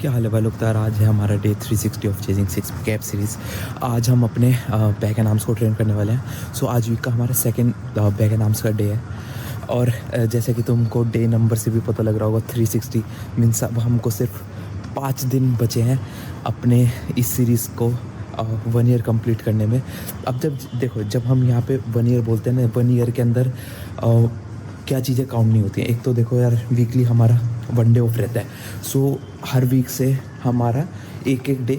क्या हाल है भाई लोग। तो यार आज है हमारा day 360 of chasing six cap series. आज हम अपने बैक एंड आर्म्स को ट्रेन करने वाले हैं। सो आज वीक का हमारा सेकंड बैक एंड आर्म्स का डे है। और जैसे कि तुमको डे नंबर से भी पता लग रहा होगा 360 मीन्स अब हमको सिर्फ 5 दिन बचे हैं अपने इस सीरीज़ को 1 ईयर कंप्लीट करने में। अब जब देखो, जब हम यहाँ पे 1 ईयर बोलते हैं ना, 1 ईयर के अंदर क्या चीज़ें काउंट नहीं होती हैं। एक तो देखो यार, वीकली हमारा 1 डे ऑफ रहता है। सो हर वीक से हमारा एक एक डे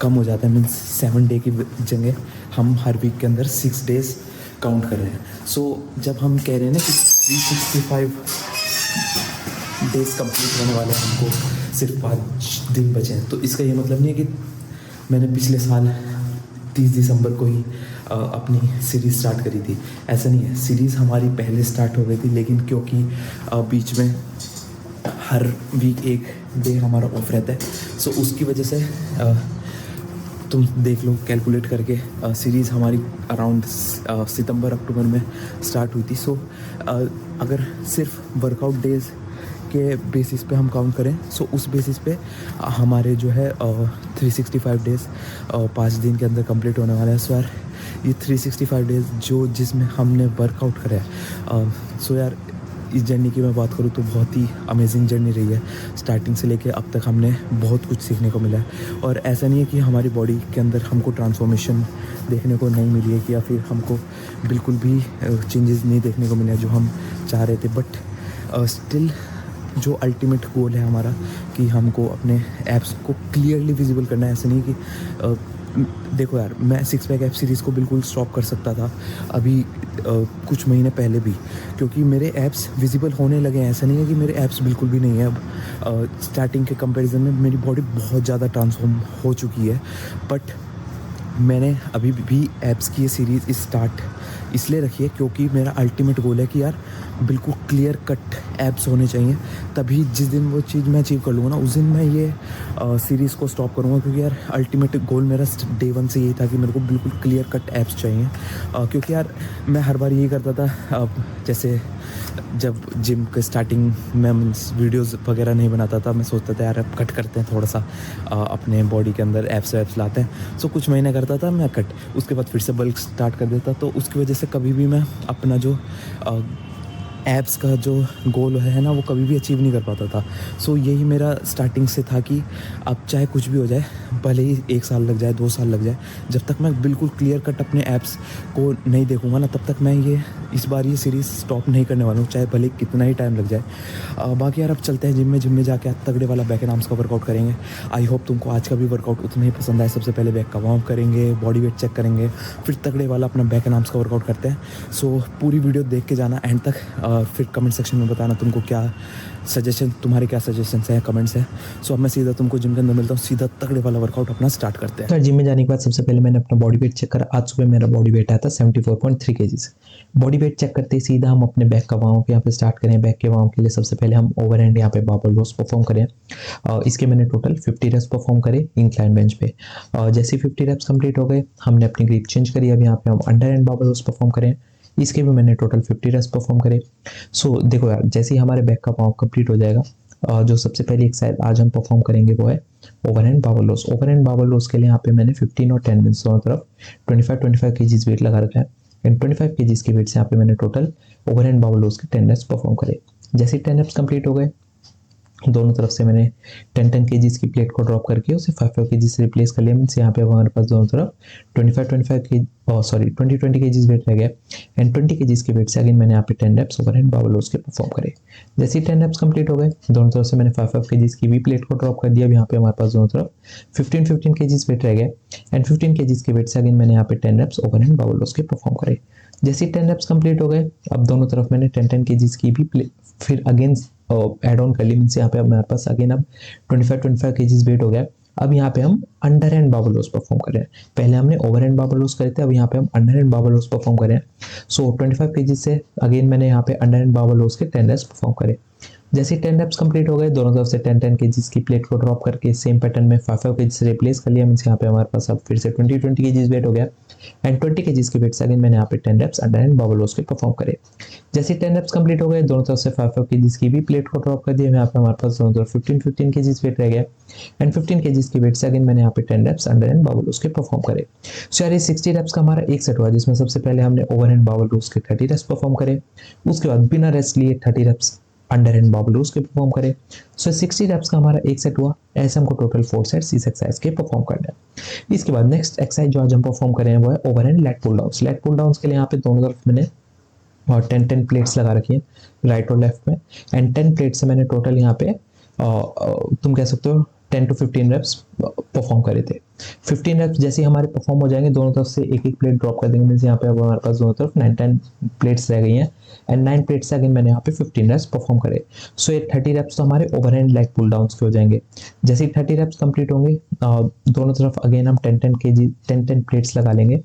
कम हो जाता है। मीन्स 7 डे की जगह हम हर वीक के अंदर 6 डेज काउंट कर रहे हैं। सो जब हम कह रहे हैं ना कि 365 डेज कंप्लीट होने वाले हैं, हमको सिर्फ 5 दिन बचे हैं, तो इसका ये मतलब नहीं है कि मैंने पिछले साल 30 दिसंबर को ही अपनी सीरीज़ स्टार्ट करी थी। ऐसा नहीं है, सीरीज़ हमारी पहले स्टार्ट हो गई थी, लेकिन क्योंकि बीच में हर वीक एक डे हमारा ऑफ रहता है, सो उसकी वजह से तुम देख लो कैलकुलेट करके, सीरीज़ हमारी अराउंड सितंबर अक्टूबर में स्टार्ट हुई थी। सो अगर सिर्फ वर्कआउट डेज के बेसिस पे हम काउंट करें, सो उस बेसिस पे हमारे जो है 365 डेज़ 5 दिन के अंदर कंप्लीट होने वाला है। सो यार ये 365 डेज़ जिसमें हमने वर्कआउट करा है, सो यार इस जर्नी की मैं बात करूँ तो बहुत ही अमेजिंग जर्नी रही है। स्टार्टिंग से लेके अब तक हमने बहुत कुछ सीखने को मिला है। और ऐसा नहीं है कि हमारी बॉडी के अंदर हमको ट्रांसफॉर्मेशन देखने को नहीं मिली है, कि या फिर हमको बिल्कुल भी चेंजेस नहीं देखने को मिले हैं जो हम चाह रहे थे। बट स्टिल जो अल्टीमेट गोल है हमारा, कि हमको अपने एप्स को क्लियरली विजिबल करना है। ऐसा नहीं कि देखो यार, मैं 6 पैक ऐप सीरीज़ को बिल्कुल स्टॉप कर सकता था अभी कुछ महीने पहले भी, क्योंकि मेरे ऐप्स विजिबल होने लगे हैं। ऐसा नहीं है कि मेरे ऐप्स बिल्कुल भी नहीं है। अब स्टार्टिंग के कंपैरिजन में मेरी बॉडी बहुत ज़्यादा ट्रांसफॉर्म हो चुकी है। बट मैंने अभी भी ऐप्स की ये सीरीज़ स्टार्ट इसलिए रखी है क्योंकि मेरा अल्टीमेट गोल है कि यार बिल्कुल क्लियर कट ऐप्स होने चाहिए। तभी जिस दिन वो चीज़ मैं अचीव कर लूँगा ना, उस दिन मैं ये सीरीज़ को स्टॉप करूँगा। क्योंकि यार अल्टीमेट गोल मेरा डे 1 से यही था कि मेरे को बिल्कुल क्लियर कट ऐप्स चाहिए। क्योंकि यार मैं हर बार यही करता था, जैसे जब जिम के स्टार्टिंग में वीडियोस वगैरह नहीं बनाता था, मैं सोचता था यार अब कट करते हैं थोड़ा सा, अपने बॉडी के अंदर एप्स लाते हैं। सो कुछ महीने करता था मैं कट, उसके बाद फिर से बल्क स्टार्ट कर देता। तो उसकी वजह से कभी भी मैं अपना जो एप्स का जो गोल है ना, वो कभी भी अचीव नहीं कर पाता था। सो यही मेरा स्टार्टिंग से था कि अब चाहे कुछ भी हो जाए, भले ही 1 साल लग जाए, 2 साल लग जाए, जब तक मैं बिल्कुल क्लियर कट अपने ऐप्स को नहीं देखूंगा ना, तब तक मैं इस बार ये सीरीज़ स्टॉप नहीं करने वाला हूँ, चाहे भले कितना ही टाइम लग जाए। बाकी यार अब चलते हैं जिम में जाके तगड़े वाला बैक एंड आर्म्स का वर्कआउट करेंगे। आई होप तुमको आज का भी वर्कआउट उतना ही पसंद आए। सबसे पहले बैक का वार्म करेंगे, बॉडी वेट चेक करेंगे, फिर तगड़े वाला अपना बैक एंड आर्म्स का वर्कआउट करते हैं। सो पूरी वीडियो देख के जाना एंड तक, फिर कमेंट सेक्शन में बताना तुमको क्या सजेशन, तुम्हारे क्या सजेशंस हैं, कमेंट्स हैं। सो अब मैं सीधा तुमको जिम के अंदर मिलता हूँ, सीधा तगड़े वाला वर्कआउट अपना स्टार्ट करते हैं। तो जिम में जाने के बाद सबसे पहले मैंने अपना बॉडी वेट चेक करा। आज सुबह मेरा बॉडी वेट आया था 74.3 kg। बॉडी वेट चेक करते ही सीधा हम अपने बैक का वार्म यहाँ पे स्टार्ट करें। बैक के वार्म के लिए सबसे पहले हम ओवर हैंड यहाँ पे बारबेल रोज परफॉर्म करें। इसके मैंने टोटल 50 रेप्स परफॉर्म करे इंक्लाइन बेंच पे। जैसे 50 रेप्स कंप्लीट हो गए, हमने अपनी ग्रिप चेंज करी। अब यहाँ पे हम अंडर हैंड बारबेल रोज परफॉर्म करें। इसके भी मैंने टोटल 50 रेप्स परफॉर्म करे। सो देखो यार, जैसे ही हमारे बैक का वार्म कंप्लीट हो जाएगा, जो सबसे पहली एक्सरसाइज आज हम परफॉर्म करेंगे वो है ओवरहैंड बारबेल रोज। ओवरहैंड बारबेल रोज के लिए यहाँ पे मैंने 15 और 10 दोनों तरफ 25 kg वेट लगा रखा है। एंड 25 kg के वेट से यहाँ पे मैंने टोटल ओवरहैंड बारबेल रोज के 10 रेप्स परफॉर्म करे। जैसे 10 रेप्स कंप्लीट हो गए, दोनों तरफ से मैंने 10 kg की प्लेट को ड्रॉप करके उसे 5 kg से रिप्लेस कर लिया। मीन्स यहाँ पे हमारे पास दोनों तरफ 20 kg वेट रह गया। एंड 20 kg के वेट से अगेन मैंने यहाँ पे 10 रेप्स ओवरहैंड बारबेल रोज के परफॉर्म करे। जैसे ही 10 रेप्स कंप्लीट हो गए, दोनों तरफ से मैंने 5 kg की भी प्लेट को ड्रॉप कर दिया। अब यहाँ पे हमारे पास दोनों तरफ 15 kg वेट रह गया। एंड 15 kg के वेट से अगेन मैंने यहाँ पे 10 रेप्स ओवरहैंड बारबेल रोज के परफॉर्म करे। जैसे 10 रेप्स कंप्लीट हो गए, अब दोनों तरफ मैंने 10 kg की भी फिर अगेन एड ऑन कर ली। मीन्स यहाँ पे अब हमारे पास अगेन अब 25 kg वेट हो गया। अब यहाँ पे हम अंडर हैंड बारबेल रोज परफॉर्म कर रहे हैं। पहले हमने ओवर हैंड बारबेल रोज करे थे, अब यहाँ पे हम अंडर हैंड बारबेल रोज परफॉर्म कर रहे हैं। सो 25 kg से अगेन मैंने यहाँ पे अंडर हैंड बारबेल रोज के 10 रेप्स परफॉर्म करे। जैसे 10 रेप्स कंप्लीट हो गए, दोनों तरफ से 10-10 केजीज की प्लेट को ड्रॉप करके सेम पैटर्न में 5-5 केजी से रिप्लेस कर लिया। मीन्स यहाँ पे हमारे पास अब फिर से 20-20 केजीज वेट हो गया एंड 20 केजीज के वेट से अगेन मैंने यहाँ पे 10 रेप्स अंडर एंड बबल रोज के परफॉर्म करे। जैसे 10 रेप्स कंप्लीट हो गए, दोनों तरफ से 5-5 केजीज की भी प्लेट को ड्रॉप कर दिया। यहाँ पे हमारे पास दोनों तरफ 15-15 केजीज वेट रह गया एंड 15 केजीज के वेट से अगेन मैंने यहाँ पे 10 रेप्स अंडर एंड बबल रोज के परफॉर्म करे। सो यार ये 60 रेप्स का हमारा एक सेट हुआ, जिसमें सबसे पहले हमने ओवर एंड बबल रोज के 30 रेप्स परफॉर्म करे, उसके बाद बिना रेस्ट लिए 30 रेप्स अंडर एंड बबल रोज के परफॉर्म करे। सो 60 रेप्स का हमारा एक सेट हुआ। ऐसे हमको टोटल 4 सेट्स इस एक्सरसाइज के परफॉर्म करना है। इसके बाद नेक्स्ट एक्सरसाइज जो आज हम परफॉर्म कर रहे हैं वो है overhand lat pull down. Lat pull down के लिए यहाँ पे दोनों तरफ मैंने और 10-10 प्लेट्स लगा रखी हैं राइट और लेफ्ट में एंड 10 प्लेट से मैंने टोटल यहाँ पे तुम कह सकते हो 10 to 15 रेप्स परफॉर्म करे थे। 15 रेप्स जैसे ही हमारे परफॉर्म हो जाएंगे, दोनों तरफ से एक एक प्लेट ड्रॉप कर देंगे। मीन्स यहाँ पे अब हमारे पास दोनों तरफ 9-10 प्लेट्स रह गई हैं एंड 9 प्लेट्स से अगेन मैंने यहाँ पे 15 रेप्स परफॉर्म करे। सो ये 30 रेप्स तो हमारे over hand leg pull down के हो जाएंगे। जैसे ही 30 रेप्स कंप्लीट होंगे, दोनों तरफ अगेन हम 10-10 प्लेट्स लगा लेंगे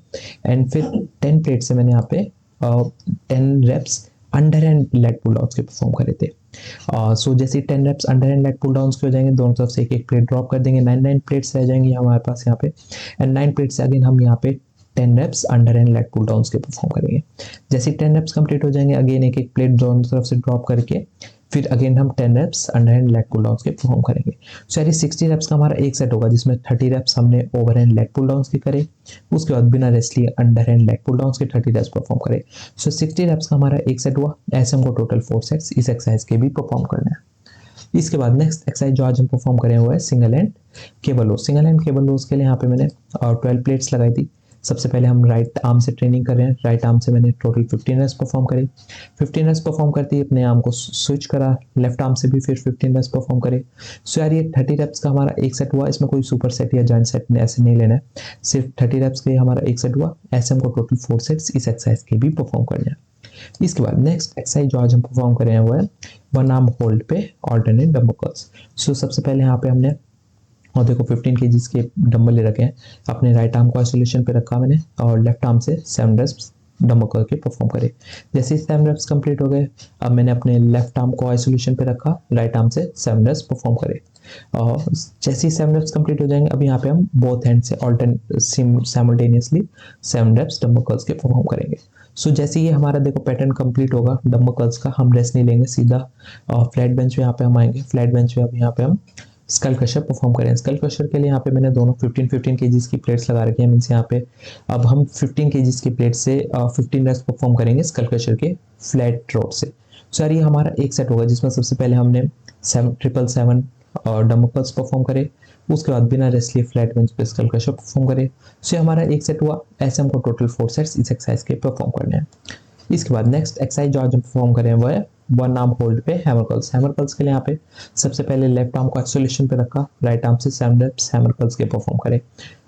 एंड फिर 10 प्लेट से मैंने यहाँ पे 10 reps underhand leg pull down के परफॉर्म करे थे। सो जैसे 10 reps underhand leg pull down के हो जाएंगे, दोनों तरफ से एक एक प्लेट ड्रॉप कर देंगे। 9 प्लेट्स रह जाएंगे हमारे पास यहाँ पे एंड 9 प्लेट से अगेन हम यहाँ पे 10 reps underhand leg pull down के परफॉर्म करेंगे। जैसे 10 रेप्स कंप्लीट हो जाएंगे, अगेन एक एक प्लेट दोनों तरफ से ड्रॉप करके फिर अगेन हम 10 reps underhand leg pull down के परफॉर्म करेंगे। सो यार 60 रेप्स का हमारा एक सेट होगा, जिसमें 30 रेप्स हमने overhand leg pull down के करे, उसके बाद बिना रेस्ट लिए underhand leg pull down के 30 रेप्स परफॉर्म करे। सो 60 रेप्स का हमारा एक सेट हुआ। ऐसे हमको टोटल 4 सेट्स इस एक्सरसाइज के भी परफॉर्म करना है। इसके बाद नेक्स्ट एक्सरसाइज जो आज हम परफॉर्म करें हुआ है single end cable rows. Single end cable rows के लिए यहाँ पे मैंने 12 प्लेट्स लगाई थी। सबसे पहले हम राइट आर्म से ट्रेनिंग कर रहे हैं। राइट आर्म से मैंने टोटल 15 रेप्स परफॉर्म करे। 15 रेप्स परफॉर्म करते ही अपने आर्म को स्विच करा, लेफ्ट आर्म से भी फिर 15 रेप्स परफॉर्म करे। सो यार ये 30 रेप्स का हमारा एक सेट हुआ। इसमें कोई सुपर सेट या जॉइंट सेट ऐसे नहीं लेना है, सिर्फ 30 रेप्स के हमारा एक सेट हुआ। ऐसे हमको टोटल 4 सेट्स इस एक्सरसाइज के भी परफॉर्म करने हैं। इसके बाद नेक्स्ट एक्सरसाइज जो आज हम परफॉर्म कर रहे हैं वो है वन आर्म होल्ड पे ऑल्टरनेट डंबल कर्ल्स। सो सबसे पहले यहाँ पे हमने और देखो 15 केजीज के डंबल ले रखे हैं। अपने राइट आर्म को आइसोलेशन पे रखा मैंने और लेफ्ट आर्म से 7 रेप्स डंबल कर्ल के परफॉर्म करे। जैसे ही 7 रेप्स कंप्लीट हो गए, अब मैंने अपने लेफ्ट आर्म को आइसोलेशन पे रखा, राइट आर्म से 7 रेप्स परफॉर्म करे। और जैसे ही 7 रेप्स कंप्लीट हो जाएंगे, अब यहाँ पे हम बोथ हैंड से साइमल्टेनियसली 7 रेप्स डंबल कर्ल्स के परफॉर्म करेंगे। सो जैसे ये हमारा देखो पैटर्न कंप्लीट होगा डंबल कर्ल्स का, हम रेस्ट नहीं लेंगे, सीधा फ्लैट बेंच पे यहाँ पे हम आएंगे। फ्लैट बेंच पे अब यहाँ पे हम स्कल क्रशर परफॉर्म करें। स्कल क्रशर के लिए यहाँ पे मैंने दोनों 15-15 केजीज की प्लेट्स लगा रखी है। मीन्स यहाँ पे अब हम 15 केजीज की प्लेट से 15 रेप्स परफॉर्म करेंगे स्कल क्रशर के फ्लैट रोड से। सो यार ये हमारा एक सेट होगा, जिसमें सबसे पहले हमने 7-7-7 डंबल कर्ल्स परफॉर्म करे, उसके बाद बिना रेस्ट लिए फ्लैट बेंच पे स्कल क्रशर परफॉर्म करे। सो हमारा एक सेट हुआ। ऐसे हमको टोटल 4 सेट्स इस एक्सरसाइज के परफॉर्म करने हैं। इसके बाद नेक्स्ट एक्सरसाइज जो आज हम परफॉर्म करें वो है वन आर्म होल्ड पे हैमर कर्ल्स। हैमर कर्ल्स के लिए यहाँ पे सबसे पहले लेफ्ट आर्म को आइसोलेशन पे रखा, राइट आर्म से 7 रेप्स हैमर कर्ल्स के परफॉर्म करे।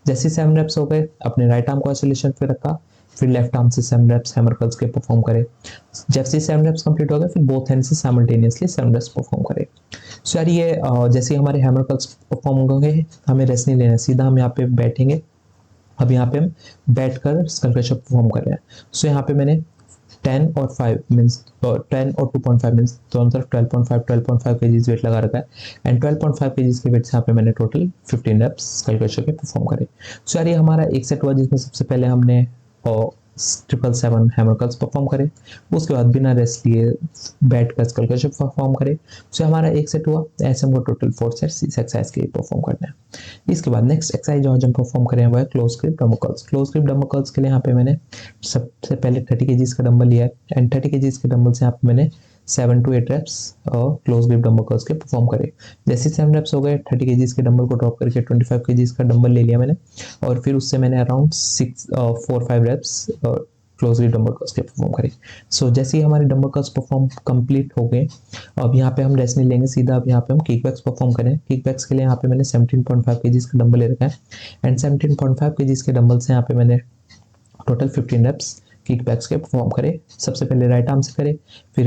जैसे 7 रेप्स हो गए, अपने राइट आर्म को आइसोलेशन पे रखा, फिर लेफ्ट आर्म से 7 रेप्स हैमर कर्ल्स के परफॉर्म करे। जैसे 7 रेप्स कंप्लीट हो गए, फिर बोथ हैंड से साइमल्टेनियसली 7 रेप्स परफॉर्म करे। सो यार ये जैसे हमारे हैमर कर्ल्स परफॉर्म हो गए, हमें रेस्ट नहीं लेना, सीधा हम यहाँ पे बैठेंगे। अब यहाँ पे हम बैठ कर स्कल क्रशर परफॉर्म कर रहे हैं। सो यहाँ पे मैंने 10 और 5 मीन्स 10 और 2.5 मीन्स दोनों तरफ 12.5 केजीज वेट लगा रखा है एंड 12.5 केजीज के वेट से यहाँ पे मैंने टोटल 15 रेप्स स्कल क्रशर के परफॉर्म करे। सो यार ये हमारा एक सेट हुआ, जिसमें सबसे पहले हमने 777 हैमर कर्ल्स परफॉर्म करे, उसके बाद बिना रेस्ट लिए बैठ कर स्कल क्रशर परफॉर्म करे। सो हमारा एक सेट हुआ। ऐसे हमको टोटल 4 सेट्स इस एक्सरसाइज के परफॉर्म करना है। इसके बाद नेक्स्ट एक्सरसाइज जो हम परफॉर्म करें वो है close grip dumbbell curls. Close grip dumbbell curls के लिए यहाँ पे मैंने सबसे पहले 30 केजीज का डंबल लिया है एंड 30 केजीज के डंबल से यहाँ पे मैंने 7 to 8 रेप्स और क्लोज ग्रिप डंबल कर्ल्स के परफॉर्म करे। जैसे 7 रेप्स हो गए, 30 केजीज के डंबल को ड्रॉप करके 25 केजीज का डंबल ले लिया मैंने और फिर उससे मैंने around 4-5 reps close grip dumbbell curls के परफॉर्म करे। सो जैसे ही हमारे डंबल कर्ल्स परफॉर्म कंप्लीट हो गए, अब यहाँ पे हम रेस्ट नहीं लेंगे, सीधा अब यहाँ पे हम किक बैक्स परफॉर्म करें। किक बैक्स के लिए यहाँ पे मैंने 17.5 केजीज का डंबल ले रखा है एंड 17.5 केजीज के डंबल से यहाँ पे मैंने टोटल 15 रेप्स किक बैक्स के परफॉर्म करे। सबसे पहले राइट आर्म से करे, फिर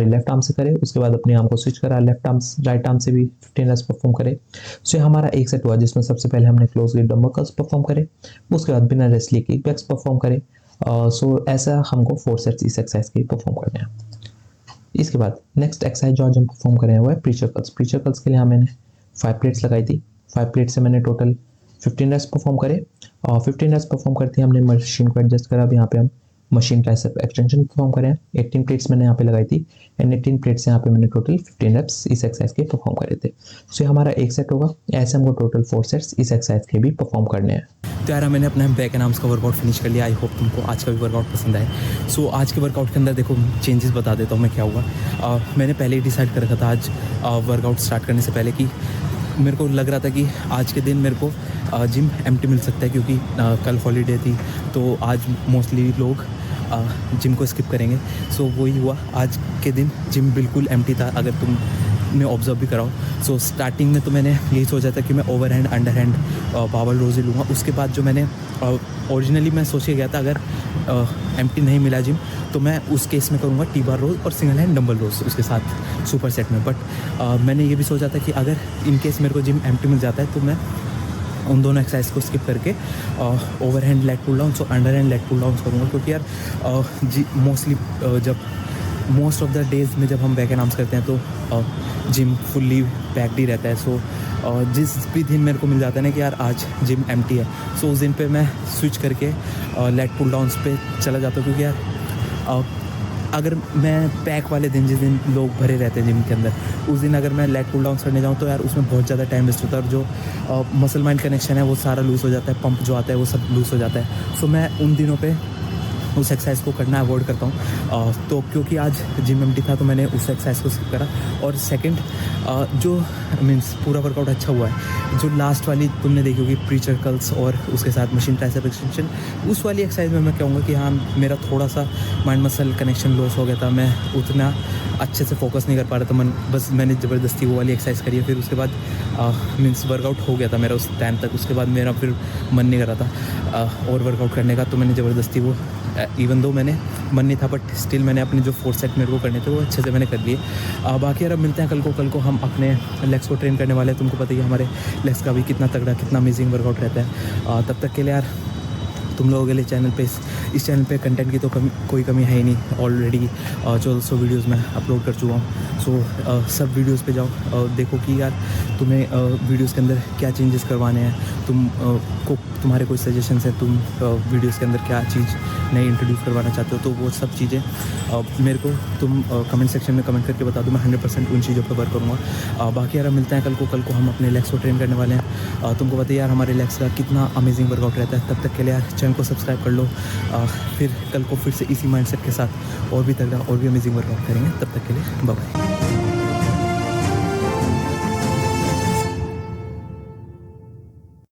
लेफ्ट आर्म से करे, उसके बाद अपने आर्म को स्विच करा, राइट आर्म से भी 15 रेप्स परफॉर्म करे। सो हमारा एक सेट हुआ, जिसमें सबसे पहले हमने close grip dumbbell curls perform करे, उसके बाद बिना रेस्ट लिए किक बैक्स परफॉर्म करे। सो ऐसा हमको 4 सेट्स इस एक्सरसाइज के परफॉर्म करने हैं। इसके बाद नेक्स्ट एक्सरसाइज जो आज हम परफॉर्म कर रहे हैं वो है प्रीचर कर्ल्स। प्रीचर कर्ल्स के लिए हाँ मैंने 5 प्लेट्स लगाई थी। 5 प्लेट से मैंने टोटल 15 रेप्स परफॉर्म करे और 15 रेप्स परफॉर्म करते ही हमने मशीन को एडजस्ट करा। अब यहाँ पे हम मशीन ट्राइसेप एक्सटेंशन परफॉर्म करें। 18 प्लेट्स मैंने यहाँ पे लगाई थी एंड 18 प्लेट्स यहाँ पे मैंने टोटल 15 रेप्स इस एक्सरसाइज के परफॉर्म करे थे। सो ये हमारा एक सेट होगा। ऐसे हमको टोटल 4 सेट्स इस एक्सरसाइज के भी परफॉर्म करने हैं। तो यार मैंने अपना बैक एंड आर्म्स का वर्कआउट फिनिश कर लिया। आई होप तुमको आज का भी वर्कआउट पसंद आए। सो आज के वर्कआउट के अंदर देखो चेंजेस बता देता हूँ मैं क्या हुआ। मैंने पहले ही डिसाइड कर रखा था आज वर्कआउट स्टार्ट करने से पहले कि मेरे को लग रहा था कि आज के दिन मेरे को जिम एम्प्टी मिल सकता है, क्योंकि कल हॉलीडे थी तो आज मोस्टली लोग जिम को स्किप करेंगे। सो वही हुआ, आज के दिन जिम बिल्कुल एम्प्टी था, अगर तुमने ऑब्जर्व भी कराओ। सो स्टार्टिंग में तो मैंने यही सोचा था कि मैं over hand under hand power rows ही लूँगा। उसके बाद जो मैंने ओरिजिनली मैं सोच के गया था अगर एम्प्टी नहीं मिला जिम तो मैं उस केस में करूँगा टी बार रोज़ और सिंगल हैंड डंबल रोज़ उसके साथ सुपर सेट में। बट मैंने ये भी सोचा था कि अगर इन केस मेरे को जिम एम्प्टी मिल जाता है तो मैं उन दोनों एक्सरसाइज को स्किप करके over hand leg pull down और under hand leg pull down करूँगा। क्योंकि यार मोस्टली जब मोस्ट ऑफ द डेज़ में जब हम बैक एंड आर्म्स करते हैं तो जिम फुल्ली पैक्ड ही रहता है। सो जिस भी दिन मेरे को मिल जाता है ना कि यार आज जिम एम्प्टी है, सो उस दिन पे मैं स्विच करके लेग पुल डाउन्स पे चला जाता हूँ। क्योंकि यार अगर मैं पैक वाले दिन जिस दिन लोग भरे रहते हैं जिम के अंदर, उस दिन अगर मैं लेग पुल डाउन करने जाऊँ तो यार उसमें बहुत ज़्यादा टाइम वेस्ट होता है और जो मसल माइंड कनेक्शन है वो सारा लूज़ हो जाता है, पंप जो आता है वो सब लूज़ हो जाता है। सो मैं उन दिनों पे उस एक्सरसाइज को करना अवॉइड करता हूँ। तो क्योंकि आज जिम एम्प्टी था तो मैंने उस एक्सरसाइज को स्किप करा। और सेकंड जो मीन्स पूरा वर्कआउट अच्छा हुआ है, जो लास्ट वाली तुमने देखी होगी प्रीचर कर्ल्स और उसके साथ मशीन ट्राइसेप एक्सटेंशन, उस वाली एक्सरसाइज में मैं कहूँगा कि हाँ मेरा थोड़ा सा माइंड मसल कनेक्शन लॉस हो गया था। मैं उतना अच्छे से फोकस नहीं कर पा रहा था। बस मैंने ज़बरदस्ती वो वाली एक्सरसाइज करी है। फिर उसके बाद मीन्स वर्कआउट हो गया था मेरा उस टाइम तक। उसके बाद मेरा फिर मन नहीं कर रहा था और वर्कआउट करने का, तो मैंने ज़बरदस्ती वो इवन दो मैंने मन नहीं था बट स्टिल मैंने अपने जो 4 सेट मेरे को करने थे वो अच्छे से मैंने कर लिए। बाकी यार अब मिलते हैं कल को हम अपने लेग्स को ट्रेन करने वाले हैं। तुमको पता ही है हमारे लेग्स का भी कितना तगड़ा कितना अमेजिंग वर्कआउट रहता है। तब तक के लिए यार तुम लोगों के लिए चैनल पे इस चैनल पे कंटेंट की तो कोई कमी है ही नहीं। ऑलरेडी 1400 वीडियोस मैं अपलोड कर चुका हूँ। सो सब वीडियोस पे जाओ, देखो कि यार तुम्हें वीडियोस के अंदर क्या चेंजेस करवाने हैं, तुम्हारे कोई सजेशंस है, तुम वीडियोस के अंदर क्या चीज़ नई इंट्रोड्यूस करवाना चाहते हो, तो वो सब चीज़ें मेरे को तुम कमेंट सेक्शन में कमेंट करके बता दो। मैं 100% उन चीज़ों पर वर्क करूँगा। बाकी यार मिलते हैं कल को हम अपने लेग्स को ट्रेन करने वाले हैं। तुमको पता है यार हमारे लेग्स का कितना अमेजिंग वर्कआउट रहता है। तब तक के लिए यार चैनल को सब्सक्राइब कर लो। फिर कल को फिर से इसी माइंडसेट के साथ और भी तगड़ा और भी अमेजिंग वर्कआउट करेंगे। तब तक के लिए बाय बाय।